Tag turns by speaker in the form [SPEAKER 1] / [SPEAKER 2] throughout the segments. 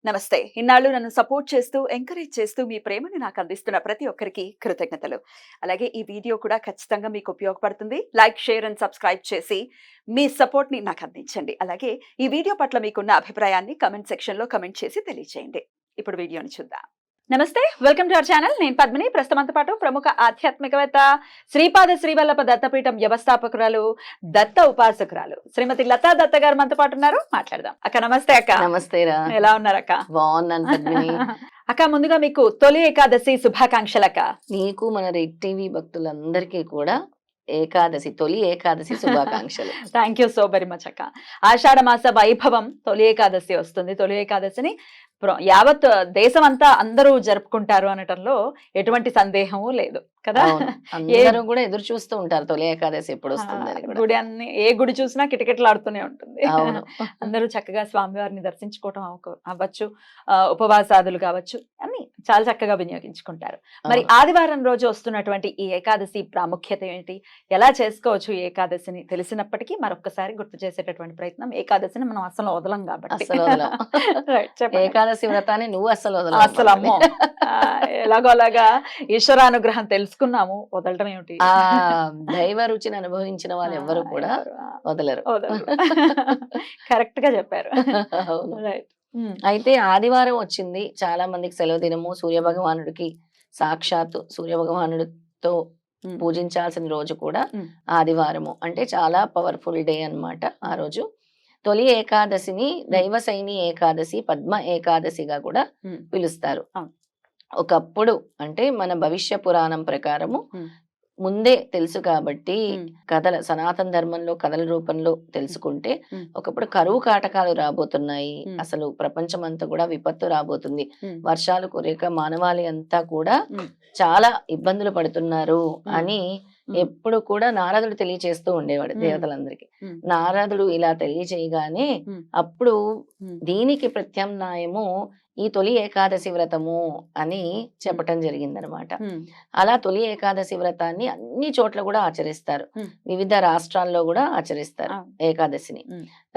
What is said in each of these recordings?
[SPEAKER 1] నమస్తే. ఇన్నాళ్ళు నన్ను సపోర్ట్ చేస్తూ, ఎంకరేజ్ చేస్తూ మీ ప్రేమని నాకు అందిస్తున్న ప్రతి ఒక్కరికి కృతజ్ఞతలు. అలాగే ఈ వీడియో కూడా ఖచ్చితంగా మీకు ఉపయోగపడుతుంది. లైక్, షేర్ అండ్ సబ్స్క్రైబ్ చేసి మీ సపోర్ట్‌ని నాకు అందించండి. అలాగే ఈ వీడియో పట్ల మీకున్న అభిప్రాయాన్ని కామెంట్ సెక్షన్‌లో కామెంట్ చేసి తెలియజేయండి. ఇప్పుడు వీడియోని చూద్దాం. నమస్తే, వెల్కమ్ టు అవర్ ఛానల్. నేను పద్మిని. ప్రస్తుతంతో పాటు ప్రముఖ ఆధ్యాత్మికవేత్త, శ్రీపాద శ్రీవల్లభ దత్తపీఠం వ్యవస్థాపకురాలు, దత్త ఉపాసకురాలు శ్రీమతి లతా దత్త గారు మనతో పాటు ఉన్నారు. మాట్లాడదాం. అక్క నమస్తే. అక్క
[SPEAKER 2] నమస్తే రా.
[SPEAKER 1] ఎలా ఉన్నారు అక్క?
[SPEAKER 2] బాగున్నాను పద్మిని.
[SPEAKER 1] అక్క ముందుగా మీకు తొలి ఏకాదశి శుభాకాంక్షలు అక్క.
[SPEAKER 2] నీకు మన రెడ్ టీవీ భక్తులందరికీ కూడా తొలి ఏకాదశి శుభాకాంక్షలు.
[SPEAKER 1] Thank you so very much అక్క. ఆషాఢ మాస వైభవం తొలి ఏకాదశి వస్తుంది. తొలి ఏకాదశిని యావత్ దేశం అంతా అందరూ జరుపుకుంటారు అనటంలో ఎటువంటి సందేహము లేదు కదా.
[SPEAKER 2] అందరూ కూడా ఎదురు చూస్తూ ఉంటారు తొలి ఏకాదశి ఎప్పుడు వస్తుంది.
[SPEAKER 1] గుడి ఏ గుడి చూసినా కిటకిటలాడుతూనే ఉంటుంది. అందరూ చక్కగా స్వామివారిని దర్శించుకోవటం అవ్వచ్చు, ఉపవాసాదులు కావచ్చు, అన్ని చాలా చక్కగా వినియోగించుకుంటారు. మరి ఆదివారం రోజు వస్తున్నటువంటి ఈ ఏకాదశి ప్రాముఖ్యత ఏంటి, ఎలా చేసుకోవచ్చు ఈ ఏకాదశిని తెలిసినప్పటికీ మరొకసారి గుర్తు చేసేటటువంటి ప్రయత్నం. ఏకాదశిని మనం అసలు వదలం కాబట్టి
[SPEAKER 2] ఏకాదశి వ్రతాన్ని నువ్వు అసలు
[SPEAKER 1] అసలు అమ్మో, ఎలాగో అలాగా ఈశ్వరానుగ్రహం తెలుసుకున్నాము, వదలటం ఏమిటి.
[SPEAKER 2] దైవ రుచిని అనుభవించిన వాళ్ళు ఎవరు కూడా వదలరు.
[SPEAKER 1] కరెక్ట్ గా చెప్పారు.
[SPEAKER 2] అయితే ఆదివారం వచ్చింది, చాలా మందికి సెలవు దినము, సూర్య భగవానుడికి సాక్షాత్తు సూర్య భగవానుడితో పూజించాల్సిన రోజు కూడా ఆదివారము. అంటే చాలా పవర్ఫుల్ డే అన్నమాట. ఆ రోజు తొలి ఏకాదశిని దైవసైని ఏకాదశి, పద్మ ఏకాదశిగా కూడా పిలుస్తారు. ఒకప్పుడు అంటే మన భవిష్య పురాణం ప్రకారము ముందే తెలుసు కాబట్టి కథల సనాతన ధర్మంలో కథల రూపంలో తెలుసుకుంటే ఒకప్పుడు కరువు కాటకాలు రాబోతున్నాయి, అసలు ప్రపంచం అంతా కూడా విపత్తు రాబోతుంది, వర్షాలు కురియక మానవాళి అంతా కూడా చాలా ఇబ్బందులు పడుతున్నారు అని ఎప్పుడు కూడా నారదుడు తెలియచేస్తూ ఉండేవాడు దేవతలందరికీ. నారదుడు ఇలా తెలియచేయగానే అప్పుడు దీనికి ప్రత్యామ్నాయము ఈ తొలి ఏకాదశి వ్రతము అని చెప్పటం జరిగిందనమాట. అలా తొలి ఏకాదశి వ్రతాన్ని అన్ని చోట్ల కూడా ఆచరిస్తారు, వివిధ రాష్ట్రాల్లో కూడా ఆచరిస్తారు. ఏకాదశిని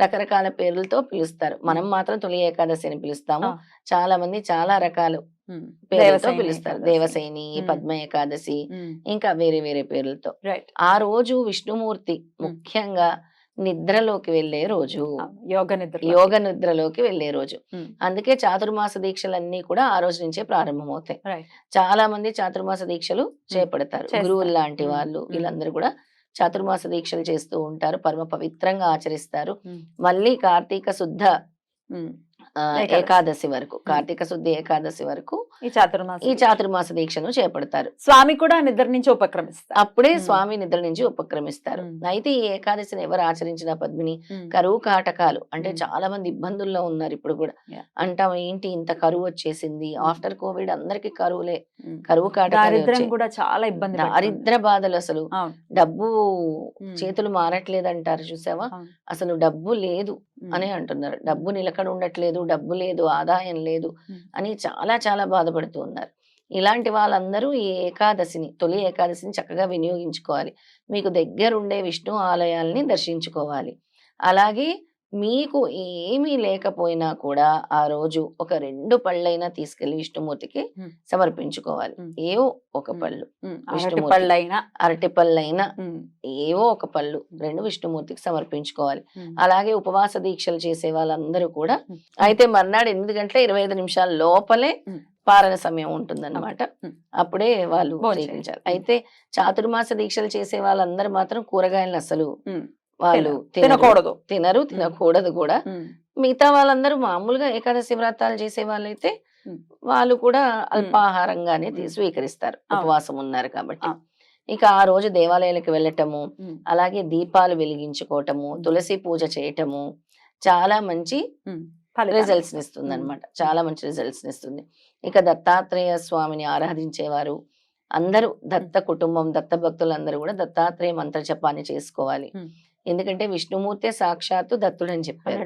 [SPEAKER 2] రకరకాల పేర్లతో పిలుస్తారు, మనం మాత్రం తొలి ఏకాదశి అని పిలుస్తాము. చాలా మంది చాలా రకాలు పేర్లతో పిలుస్తారు, దేవసైని, పద్మ ఏకాదశి, ఇంకా వేరే వేరే పేర్లతో. ఆ రోజు విష్ణుమూర్తి ముఖ్యంగా నిద్రలోకి వెళ్లే రోజు, యోగ నిద్రలోకి వెళ్లే రోజు. అందుకే చాతుర్మాస దీక్షలన్నీ కూడా ఆ రోజు నుంచే ప్రారంభమవుతాయి. చాలా మంది చాతుర్మాస దీక్షలు చేపడతారు, గురువులు లాంటి వాళ్ళు వీళ్ళందరూ కూడా చాతుర్మాస దీక్షలు చేస్తూ ఉంటారు, పరమ పవిత్రంగా ఆచరిస్తారు. మళ్ళీ కార్తీక శుద్ధ ఏకాదశి వరకు, కార్తీక శుద్ధి ఏకాదశి వరకు ఈ చాతుర్మాస దీక్షను చేపడతారు.
[SPEAKER 1] స్వామి కూడా నిద్ర నుంచి ఉపక్రమిస్తారు,
[SPEAKER 2] అప్పుడే స్వామి నిద్ర నుంచి ఉపక్రమిస్తారు. అయితే ఈ ఏకాదశిని ఎవరు ఆచరించిన పద్మిని, కరువు కాటకాలు అంటే చాలా మంది ఇబ్బందుల్లో ఉన్నారు ఇప్పుడు కూడా. అంటాం ఏంటి ఇంత కరువు వచ్చేసింది, ఆఫ్టర్ కోవిడ్ అందరికి కరువులే, కరువు కాటకాలు
[SPEAKER 1] కూడా చాలా ఇబ్బంది,
[SPEAKER 2] దారిద్ర బాధలు, అసలు డబ్బు చేతులు మారట్లేదు అంటారు చూసావా, అసలు డబ్బు లేదు అని అంటున్నారు, డబ్బు నిలకడ ఉండట్లేదు, డబ్బు లేదు, ఆదాయం లేదు అని చాలా చాలా బాధపడుతూ ఉన్నారు. ఇలాంటి వాళ్ళందరూ ఈ ఏకాదశిని, తొలి ఏకాదశిని చక్కగా వినియోగించుకోవాలి. మీకు దగ్గరుండే విష్ణు ఆలయాల్ని దర్శించుకోవాలి. అలాగే మీకు ఏమీ లేకపోయినా కూడా ఆ రోజు ఒక 2 పళ్ళైనా తీసుకెళ్లి విష్ణుమూర్తికి సమర్పించుకోవాలి. ఏవో ఒక పళ్ళు, అరటి పళ్ళైనా ఏవో ఒక పళ్ళు 2 విష్ణుమూర్తికి సమర్పించుకోవాలి. అలాగే ఉపవాస దీక్షలు చేసే వాళ్ళందరూ కూడా అయితే మర్నాడు 8 గంటల 25 నిమిషాల లోపలే పారణ సమయం ఉంటుందన్నమాట, అప్పుడే వాళ్ళు స్వీకరించాలి. అయితే చాతుర్మాస దీక్షలు చేసే వాళ్ళందరూ మాత్రం కూరగాయలను అసలు వాళ్ళు తినకూడదు కూడా. మిగతా వాళ్ళందరూ మామూలుగా ఏకాదశి వ్రతాలు చేసే వాళ్ళైతే వాళ్ళు కూడా అల్పాహారంగానే స్వీకరిస్తారు, ఉపవాసం ఉన్నారు కాబట్టి. ఇక ఆ రోజు దేవాలయాలకు వెళ్ళటము, అలాగే దీపాలు వెలిగించుకోవటము, తులసి పూజ చేయటము చాలా మంచి రిజల్ట్స్ ఇస్తుంది అనమాట, చాలా మంచి రిజల్ట్స్ ఇస్తుంది. ఇక దత్తాత్రేయ స్వామిని ఆరాధించేవారు అందరూ, దత్త కుటుంబం, దత్త భక్తులందరూ కూడా దత్తాత్రేయ మంత్ర జపాన్ని చేసుకోవాలి. ఎందుకంటే విష్ణుమూర్తి సాక్షాత్తు దత్తుడు అని చెప్పారు,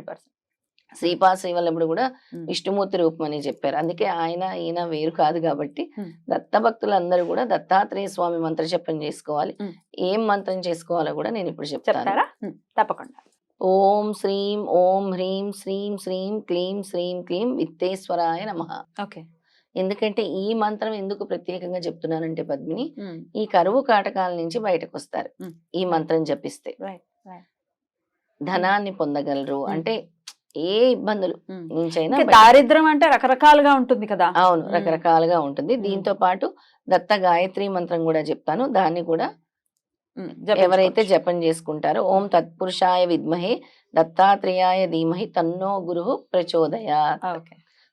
[SPEAKER 2] శ్రీపాద శ్రీవల్లభుడు కూడా విష్ణుమూర్తి రూపం అని చెప్పారు. అందుకే ఈయన వేరు కాదు కాబట్టి దత్త భక్తులందరూ కూడా దత్తాత్రేయ స్వామి మంత్ర జపం చేసుకోవాలి. ఏం మంత్రం చేసుకోవాలో కూడా నేను ఇప్పుడు చెప్తాను.
[SPEAKER 1] తప్పకుండా.
[SPEAKER 2] ఓం శ్రీం ఓం హ్రీం శ్రీం శ్రీం క్లీం శ్రీం క్లీం విత్తేశ్వరాయ నమః.
[SPEAKER 1] ఓకే.
[SPEAKER 2] ఎందుకంటే ఈ మంత్రం ఎందుకు ప్రత్యేకంగా చెప్తున్నానంటే పద్మిని, ఈ కరువు కాటకాల నుంచి బయటకు వస్తారు ఈ మంత్రం జపిస్తే. ధనాన్ని పొందగలరు. అంటే ఏ ఇబ్బందులు నుంచైనా
[SPEAKER 1] దారిద్ర్యం అంటే రకరకాలుగా ఉంటుంది కదా.
[SPEAKER 2] అవును, రకరకాలుగా ఉంటుంది. దీంతో పాటు దత్త గాయత్రి మంత్రం కూడా చెప్తాను, దాన్ని కూడా ఎవరైతే జపం చేసుకుంటారో ఓం తత్పురుషాయ విద్మహే దత్తాత్రేయాయ ధీమహి తన్నో గురుః ప్రచోదయాత్.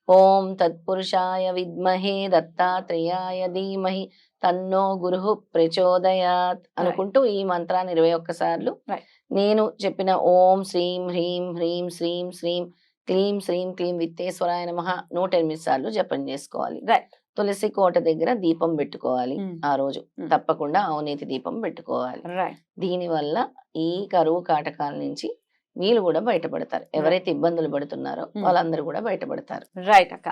[SPEAKER 2] ఓం తత్పురుషాయ విద్మహే దత్తాత్రేయాయ ధీమహి తన్నో గురుః ప్రచోదయాత్ అనుకుంటూ ఈ మంత్రాన్ని 21 సార్లు నేను చెప్పిన ఓం శ్రీం హ్రీం హ్రీం శ్రీం శ్రీం క్లీం శ్రీం క్లీం విత్తేశ్వరాయ నమః 108 సార్లు జపం చేసుకోవాలి. తులసి కోట దగ్గర దీపం పెట్టుకోవాలి. ఆ రోజు తప్పకుండా అవినీతి దీపం పెట్టుకోవాలి. దీని వల్ల ఈ కరువు కాటకాల నుంచి వీళ్ళు కూడా బయటపడతారు. ఎవరైతే ఇబ్బందులు పడుతున్నారో వాళ్ళందరూ కూడా బయటపడతారు.
[SPEAKER 1] రైట్ అక్క.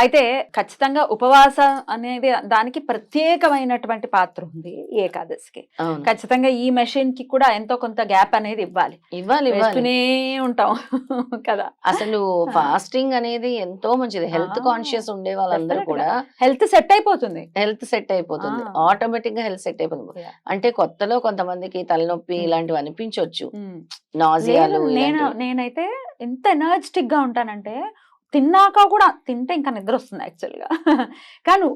[SPEAKER 1] అయితే ఖచ్చితంగా ఉపవాసం అనేది దానికి ప్రత్యేకమైనటువంటి పాత్ర ఉంది ఏకాదశికి. ఖచ్చితంగా ఈ మెషిన్ కి కూడా ఎంతో కొంత గ్యాప్ అనేది ఇవ్వాలి. వేస్తూనే ఉంటాం కదా.
[SPEAKER 2] అసలు ఫాస్టింగ్ అనేది ఎంతో మంచిది. హెల్త్ కాన్షియస్ ఉండే వాళ్ళందరూ కూడా
[SPEAKER 1] హెల్త్ సెట్ అయిపోతుంది.
[SPEAKER 2] ఆటోమేటిక్ గా హెల్త్ సెట్ అయిపోతుంది. అంటే కొత్తలో కొంతమందికి తలనొప్పి ఇలాంటివి అనిపించవచ్చు, నాజియాలు.
[SPEAKER 1] నేనైతే ఎంత ఎనర్జెటిక్ గా ఉంటానంటే తిన్నాక కూడా తింటే ఇంకా నిద్ర వస్తుంది యాక్చువల్గా. కానీ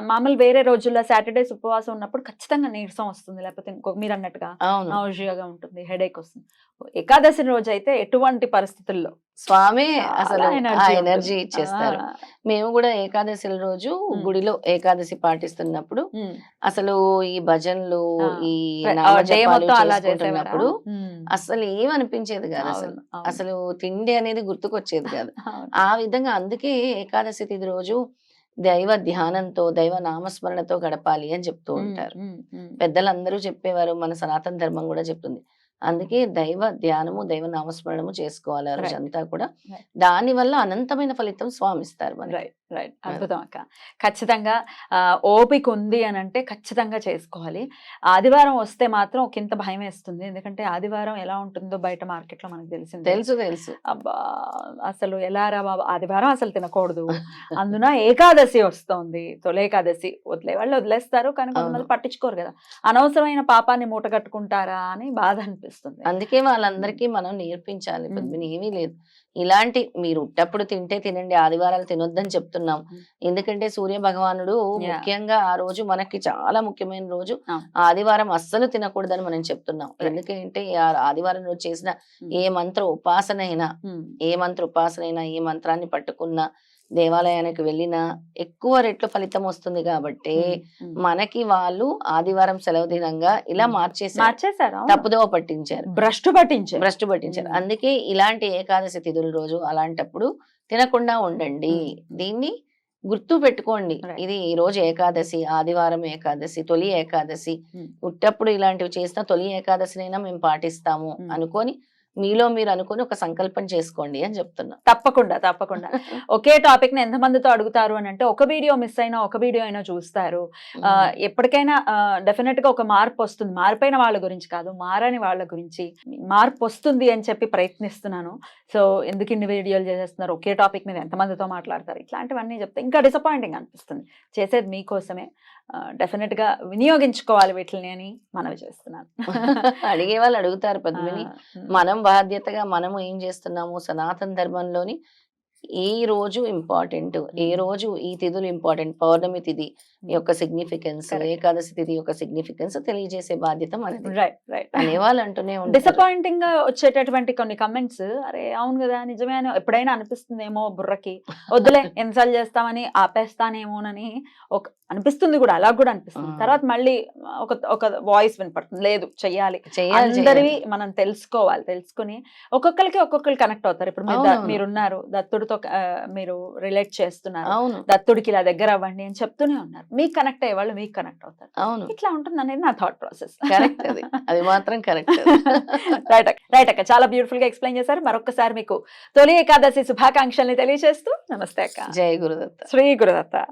[SPEAKER 1] మామూలు వేరే రోజుల్లో సాటర్డేస్ ఉపవాసం ఉన్నప్పుడు ఖచ్చితంగా నీరసం వస్తుంది, లేకపోతే ఇంకో మీరు అన్నట్టుగా నాజియాగా ఉంటుంది, హెడేక్ వస్తుంది. ఏకాదశి రోజు అయితే ఎటువంటి పరిస్థితుల్లో
[SPEAKER 2] స్వామి అసలు ఎనర్జీ ఇచ్చేస్తారు. మేము కూడా ఏకాదశి రోజు గుడిలో ఏకాదశి పాటిస్తున్నప్పుడు అసలు ఈ భజనలు ఈ చేసుకుంటున్నప్పుడు అసలు ఏమనిపించేది కాదు. అసలు తిండి అనేది గుర్తుకొచ్చేది కాదు. ఆ విధంగా అందుకే ఏకాదశి తిథి రోజు దైవ ధ్యానంతో దైవ నామస్మరణతో గడపాలి అని చెప్తూ ఉంటారు పెద్దలందరూ చెప్పేవారు. మన సనాతన ధర్మం కూడా చెప్తుంది. అందుకే దైవ ధ్యానము దైవ నామస్మరణము చేసుకోవాలి ఆ రోజంతా కూడా. దాని వల్ల అనంతమైన ఫలితం స్వామిస్తారు మనకి.
[SPEAKER 1] రైట్, అద్భుతం అక్క. ఖచ్చితంగా ఓపిక ఉంది అని అంటే ఖచ్చితంగా చేసుకోవాలి. ఆదివారం వస్తే మాత్రం ఒక ఇంత భయం వేస్తుంది. ఎందుకంటే ఆదివారం ఎలా ఉంటుందో బయట మార్కెట్ లో మనకు
[SPEAKER 2] తెలుసు.
[SPEAKER 1] అబ్బా అసలు ఎలా రా బాబా, ఆదివారం అసలు తినకూడదు. అందున ఏకాదశి వస్తుంది, తొలి ఏకాదశి. వదిలే వాళ్ళు వదిలేస్తారు, కానీ కొంతమంది పట్టించుకోరు కదా. అనవసరమైన పాపాన్ని మూట కట్టుకుంటారా అని బాధ అనిపిస్తుంది.
[SPEAKER 2] అందుకే వాళ్ళందరికీ మనం నేర్పించాలి పద్మిని. ఏమీ లేదు, ఇలాంటి మీరు ఉట్టప్పుడు తింటే తినండి, ఆదివారాలు తినొద్దని చెప్తున్నాం. ఎందుకంటే సూర్య భగవానుడు ముఖ్యంగా ఆ రోజు మనకి చాలా ముఖ్యమైన రోజు. ఆదివారం అస్సలు తినకూడదని మనం చెప్తున్నాం. ఎందుకంటే ఆదివారం రోజు చేసిన ఏ మంత్ర ఉపాసన అయినా ఏ మంత్రాన్ని పట్టుకున్నా దేవాలయానికి వెళ్ళినా ఎక్కువ రెట్లు ఫలితం వస్తుంది. కాబట్టి మనకి వాళ్ళు ఆదివారం సెలవు దినంగా ఇలా మార్చేసారు, తప్పుదోవ పట్టించారు, భ్రష్టు పట్టించారు. అందుకే ఇలాంటి ఏకాదశి తిథుల రోజు అలాంటప్పుడు తినకుండా ఉండండి. దీన్ని గుర్తు పెట్టుకోండి. ఇది ఈ రోజు ఏకాదశి, ఆదివారం ఏకాదశి, తొలి ఏకాదశి. ఉట్టప్పుడు ఇలాంటివి చేసిన తొలి ఏకాదశినైనా మేము పాటిస్తాము అనుకొని మీలో మీరు అనుకుని ఒక సంకల్పం చేసుకోండి అని చెప్తున్నా.
[SPEAKER 1] తప్పకుండా ఒకే టాపిక్ ని ఎంతమందితో అడుగుతారు అని అంటే, ఒక వీడియో మిస్ అయినా ఒక వీడియో అయినా చూస్తారు. ఎప్పటికైనా డెఫినెట్ గా ఒక మార్పు వస్తుంది. మారిపోయిన వాళ్ళ గురించి కాదు, మారని వాళ్ళ గురించి మార్పు వస్తుంది అని చెప్పి ప్రయత్నిస్తున్నాను. సో ఎందుకు ఇన్ని వీడియోలు చేసేస్తున్నారు, ఒకే టాపిక్ మీద ఎంతమందితో మాట్లాడతారు, ఇట్లాంటివన్నీ చెప్తే ఇంకా డిసప్పాయింటింగ్ అనిపిస్తుంది. చేసేది మీకోసమే, డెఫినెట్ గా వినియోగించుకోవాలి వీటిని అని మనవి చేస్తున్నాను.
[SPEAKER 2] అడిగే వాళ్ళు అడుగుతారు పద్మిని. మనం బాధ్యతగా మనము ఏం చేస్తున్నాము, సనాతన ధర్మంలోని ఈ రోజు ఇంపార్టెంట్, ఏ రోజు ఈ తిథులు ఇంపార్టెంట్, పౌర్ణమి తిథి యొక్క సిగ్నిఫికెన్స్, ఏకాదశి తిథి యొక్క సిగ్నిఫికెన్స్ తెలియజేసే బాధ్యత మనది. అనేవాళ్ళు అంటూనే ఉంటారు.
[SPEAKER 1] డిసప్పాయింటింగ్ గా వచ్చేటటువంటి కొన్ని కమెంట్స్, అరే అవును కదా నిజమే అని ఎప్పుడైనా అనిపిస్తుందేమో బుర్రకి, వద్దులే ఎన్నిసార్లు చేస్తామని ఆపేస్తానేమోనని ఒక అనిపిస్తుంది కూడా, అలా కూడా అనిపిస్తుంది. తర్వాత మళ్ళీ ఒక వాయిస్ వినపడుతుంది, లేదు చెయ్యాలి. అందరివి మనం తెలుసుకుని ఒక్కొక్కరికి కనెక్ట్ అవుతారు. ఇప్పుడు మీరున్నారు, దత్తుడితో మీరు రిలేట్ చేస్తున్నారు, దత్తుడికి ఇలా దగ్గర అవ్వండి అని చెప్తూనే ఉన్నారు. మీకు కనెక్ట్ అయ్యే వాళ్ళు మీకు కనెక్ట్ అవుతారు. ఇట్లా ఉంటుంది అనేది నా థాట్ ప్రాసెస్.
[SPEAKER 2] అది మాత్రం కరెక్ట్.
[SPEAKER 1] రైట్ అక్క, చాలా బ్యూటిఫుల్ గా ఎక్స్ప్లెయిన్ చేశారు. మరొకసారి మీకు తొలి ఏకాదశి శుభాకాంక్షల్ని తెలియజేస్తూ నమస్తే అక్క.
[SPEAKER 2] జై గురుదత్త.
[SPEAKER 1] శ్రీ గురుదత్త.